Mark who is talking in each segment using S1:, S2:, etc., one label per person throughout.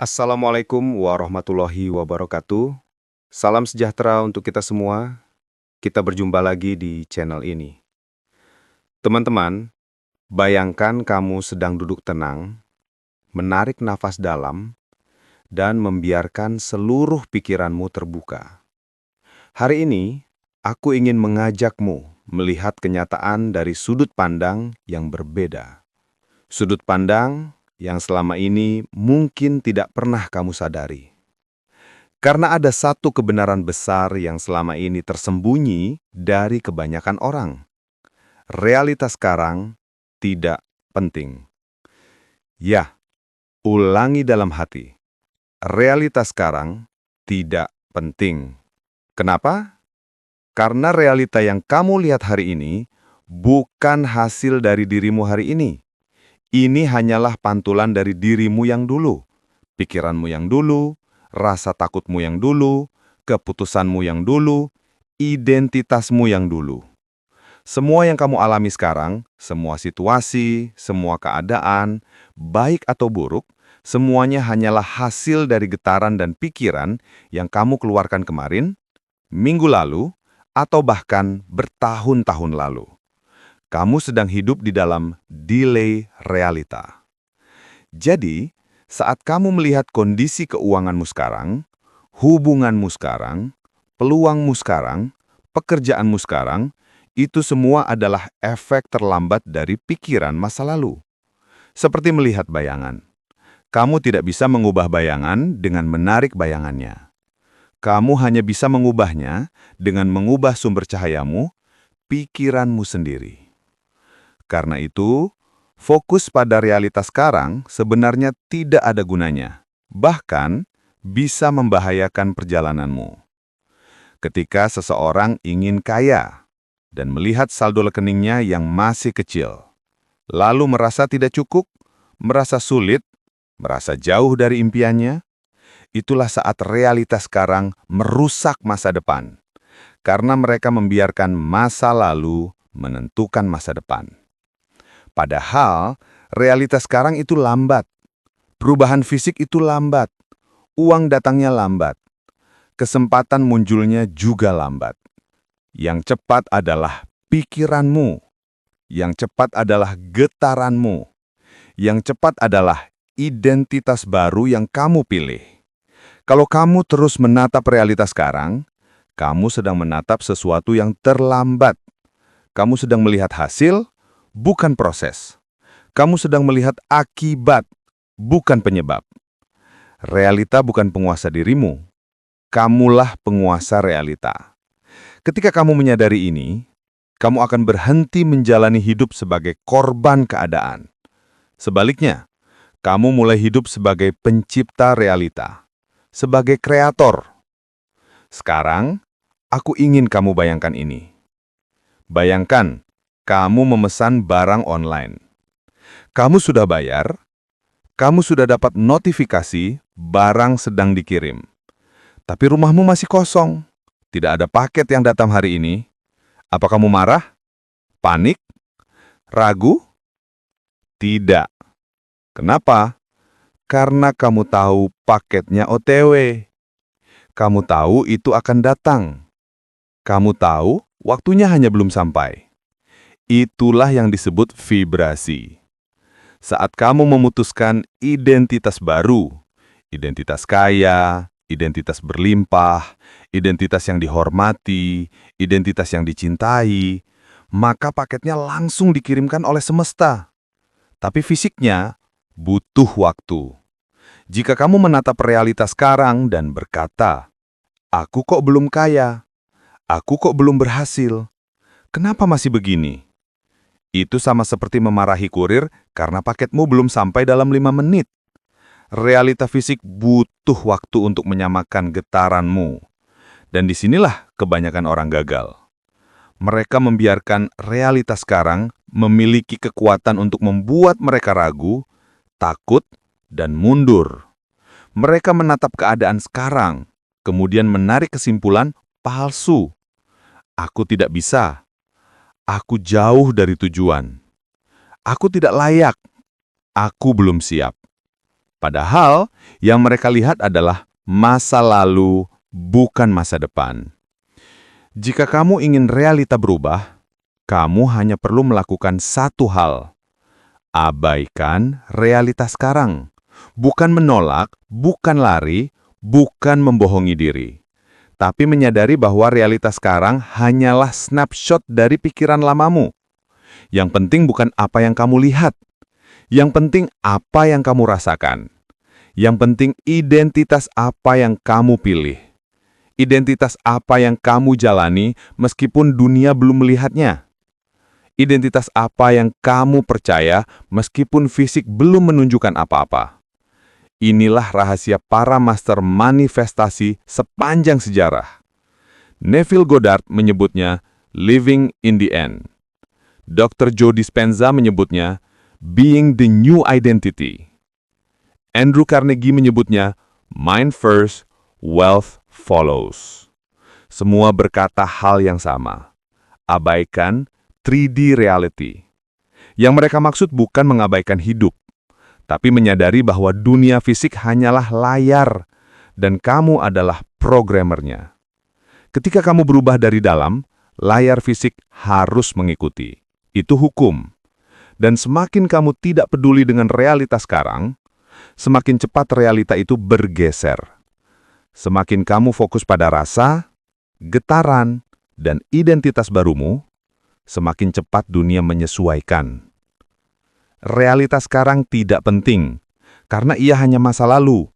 S1: Assalamualaikum warahmatullahi wabarakatuh. Salam sejahtera untuk kita semua. Kita berjumpa lagi di channel ini. Teman-teman, bayangkan kamu sedang duduk tenang, menarik nafas dalam, dan membiarkan seluruh pikiranmu terbuka. Hari ini, aku ingin mengajakmu melihat kenyataan dari sudut pandang yang berbeda. Sudut pandang yang selama ini mungkin tidak pernah kamu sadari. Karena ada satu kebenaran besar yang selama ini tersembunyi dari kebanyakan orang. Realitas sekarang tidak penting. Ya, ulangi dalam hati. Realitas sekarang tidak penting. Kenapa? Karena realita yang kamu lihat hari ini bukan hasil dari dirimu hari ini. Ini hanyalah pantulan dari dirimu yang dulu, pikiranmu yang dulu, rasa takutmu yang dulu, keputusanmu yang dulu, identitasmu yang dulu. Semua yang kamu alami sekarang, semua situasi, semua keadaan, baik atau buruk, semuanya hanyalah hasil dari getaran dan pikiran yang kamu keluarkan kemarin, minggu lalu, atau bahkan bertahun-tahun lalu. Kamu sedang hidup di dalam delay realita. Jadi, saat kamu melihat kondisi keuanganmu sekarang, hubunganmu sekarang, peluangmu sekarang, pekerjaanmu sekarang, itu semua adalah efek terlambat dari pikiran masa lalu. Seperti melihat bayangan. Kamu tidak bisa mengubah bayangan dengan menarik bayangannya. Kamu hanya bisa mengubahnya dengan mengubah sumber cahayamu, pikiranmu sendiri. Karena itu, fokus pada realitas sekarang sebenarnya tidak ada gunanya, bahkan bisa membahayakan perjalananmu. Ketika seseorang ingin kaya dan melihat saldo rekeningnya yang masih kecil, lalu merasa tidak cukup, merasa sulit, merasa jauh dari impiannya, itulah saat realitas sekarang merusak masa depan, karena mereka membiarkan masa lalu menentukan masa depan. Padahal, realitas sekarang itu lambat. Perubahan fisik itu lambat. Uang datangnya lambat. Kesempatan munculnya juga lambat. Yang cepat adalah pikiranmu. Yang cepat adalah getaranmu. Yang cepat adalah identitas baru yang kamu pilih. Kalau kamu terus menatap realitas sekarang, kamu sedang menatap sesuatu yang terlambat. Kamu sedang melihat hasil, bukan proses. Kamu sedang melihat akibat, bukan penyebab. Realita bukan penguasa dirimu. Kamulah penguasa realita. Ketika kamu menyadari ini, kamu akan berhenti menjalani hidup sebagai korban keadaan. Sebaliknya, kamu mulai hidup sebagai pencipta realita, sebagai kreator. Sekarang, aku ingin kamu bayangkan ini. Bayangkan, kamu memesan barang online. Kamu sudah bayar, kamu sudah dapat notifikasi barang sedang dikirim. Tapi rumahmu masih kosong, tidak ada paket yang datang hari ini. Apa kamu marah? Panik? Ragu? Tidak. Kenapa? Karena kamu tahu paketnya OTW. Kamu tahu itu akan datang. Kamu tahu waktunya hanya belum sampai. Itulah yang disebut vibrasi. Saat kamu memutuskan identitas baru, identitas kaya, identitas berlimpah, identitas yang dihormati, identitas yang dicintai, maka paketnya langsung dikirimkan oleh semesta. Tapi fisiknya butuh waktu. Jika kamu menatap realitas sekarang dan berkata, "Aku kok belum kaya? Aku kok belum berhasil? Kenapa masih begini?" Itu sama seperti memarahi kurir karena paketmu belum sampai dalam 5 menit. Realita fisik butuh waktu untuk menyamakan getaranmu. Dan disinilah kebanyakan orang gagal. Mereka membiarkan realitas sekarang memiliki kekuatan untuk membuat mereka ragu, takut, dan mundur. Mereka menatap keadaan sekarang, kemudian menarik kesimpulan palsu. Aku tidak bisa. Aku jauh dari tujuan. Aku tidak layak. Aku belum siap.
S2: Padahal yang mereka lihat adalah masa lalu, bukan masa depan. Jika kamu ingin realita berubah, kamu hanya perlu melakukan satu hal. Abaikan realitas sekarang. Bukan menolak, bukan lari, bukan membohongi diri. Tapi menyadari bahwa realitas sekarang hanyalah snapshot dari pikiran lamamu. Yang penting bukan apa yang kamu lihat. Yang penting apa yang kamu rasakan. Yang penting identitas apa yang kamu pilih. Identitas apa yang kamu jalani meskipun dunia belum melihatnya. Identitas apa yang kamu percaya meskipun fisik belum menunjukkan apa-apa. Inilah rahasia para master manifestasi sepanjang sejarah. Neville Goddard menyebutnya living in the end. Dr. Joe Dispenza menyebutnya being the new identity. Andrew Carnegie menyebutnya mind first, wealth follows. Semua berkata hal yang sama. Abaikan 3D reality. Yang mereka maksud bukan mengabaikan hidup, tapi menyadari bahwa dunia fisik hanyalah layar dan kamu adalah programmernya. Ketika kamu berubah dari dalam, layar fisik harus mengikuti. Itu hukum. Dan semakin kamu tidak peduli dengan realitas sekarang, semakin cepat realita itu bergeser. Semakin kamu fokus pada rasa, getaran, dan identitas barumu, semakin cepat dunia menyesuaikan. Realitas sekarang tidak penting, karena ia hanya masa lalu.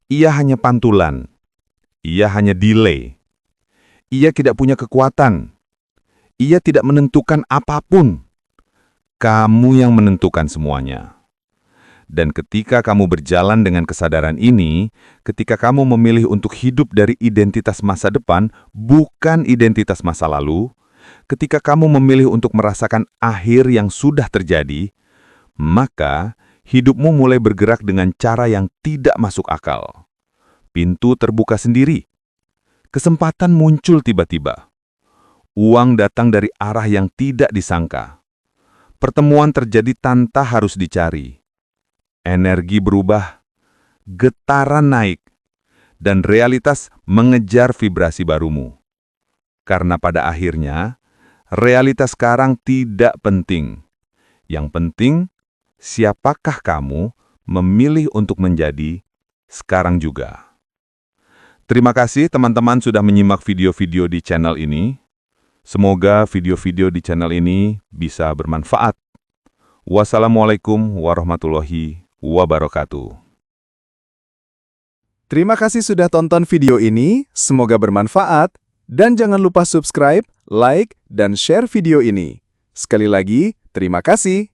S2: Ia hanya pantulan. Ia hanya delay. Ia tidak punya kekuatan. Ia tidak menentukan apapun. Kamu yang menentukan semuanya. Dan ketika kamu berjalan dengan kesadaran ini, ketika kamu memilih untuk hidup dari identitas masa depan, bukan identitas masa lalu, ketika kamu memilih untuk merasakan akhir yang sudah terjadi, maka hidupmu mulai bergerak dengan cara yang tidak masuk akal. Pintu terbuka sendiri. Kesempatan muncul tiba-tiba. Uang datang dari arah yang tidak disangka. Pertemuan terjadi tanpa harus dicari. Energi berubah, getaran naik, dan realitas mengejar vibrasi barumu. Karena pada akhirnya, realitas sekarang tidak penting. Yang penting, siapakah kamu memilih untuk menjadi sekarang juga. Terima kasih teman-teman sudah menyimak video-video di channel ini. Semoga video-video di channel ini bisa bermanfaat. Wassalamualaikum warahmatullahi wabarakatuh.
S3: Terima kasih sudah tonton video ini, semoga bermanfaat, dan jangan lupa subscribe, like, dan share video ini. Sekali lagi, terima kasih.